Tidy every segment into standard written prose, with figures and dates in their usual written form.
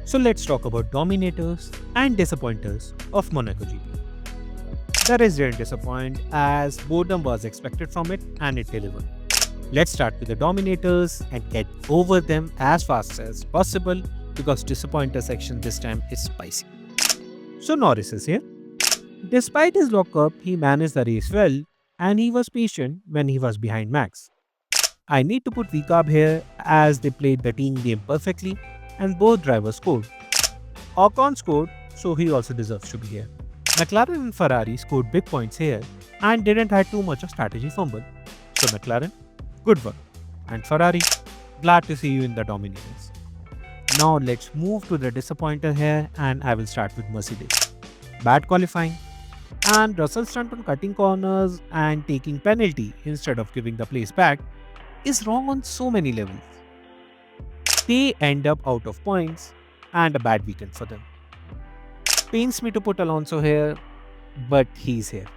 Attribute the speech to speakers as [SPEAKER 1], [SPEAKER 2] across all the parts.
[SPEAKER 1] So let's talk about dominators and disappointers of Monaco GP. The race didn't disappoint as boredom was expected from it and it delivered. Let's start with the dominators and get over them as fast as possible because disappointer section this time is spicy. So Norris is here. Despite his lockup, he managed the race well and he was patient when he was behind Max. I need to put VCARB here as they played the team game perfectly and both drivers scored. Ocon scored, so he also deserves to be here. McLaren and Ferrari scored big points here and didn't have too much of strategy fumble. So McLaren, good work. And Ferrari, glad to see you in the dominators. Now let's move to the disappointer here and I will start with Mercedes. Bad qualifying and Russell's stunt on cutting corners and taking penalty instead of giving the place back is wrong on so many levels. They end up out of points and a bad weekend for them. Pains me to put Alonso here, but he's here.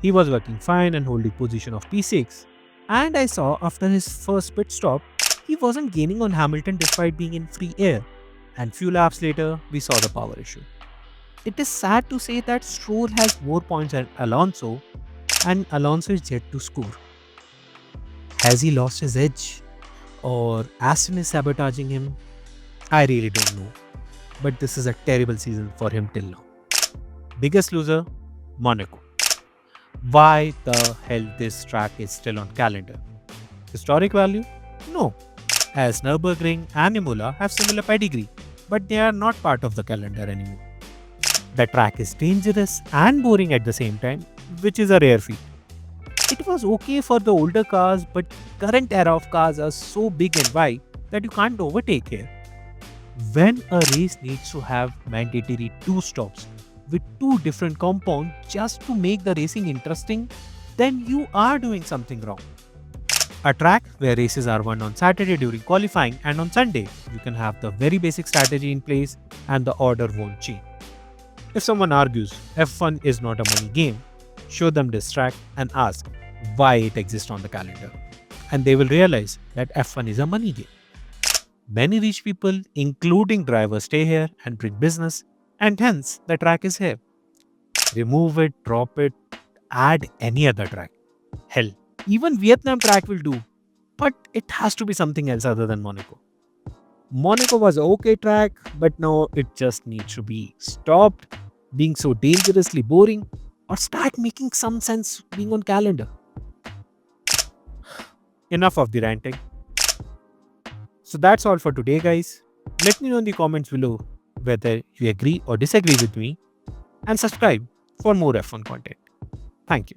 [SPEAKER 1] He was working fine and holding position of P6, and I saw after his first pit stop, he wasn't gaining on Hamilton despite being in free air, and few laps later, we saw the power issue. It is sad to say that Stroll has more points than Alonso, and Alonso is yet to score. Has he lost his edge? Or Aston is sabotaging him? I really don't know. But this is a terrible season for him till now. Biggest loser, Monaco. Why the hell this track is still on calendar? Historic value? No. As Nürburgring and Imola have similar pedigree, but they are not part of the calendar anymore. The track is dangerous and boring at the same time, which is a rare feat. It was okay for the older cars, but current era of cars are so big and wide that you can't overtake here. When a race needs to have mandatory 2 stops with 2 different compounds just to make the racing interesting, then you are doing something wrong. A track where races are won on Saturday during qualifying and on Sunday, you can have the very basic strategy in place and the order won't change. If someone argues F1 is not a money game, show them this track and ask why it exists on the calendar. And they will realize that F1 is a money game. Many rich people, including drivers, stay here and bring business, and hence the track is here. Remove it, drop it, add any other track. Hell, even Vietnam track will do, but it has to be something else other than Monaco. Monaco was an okay track, but now it just needs to be stopped being so dangerously boring or start making some sense being on calendar. Enough of the ranting. So that's all for today, guys. Let me know in the comments below whether you agree or disagree with me and subscribe for more F1 content. Thank you.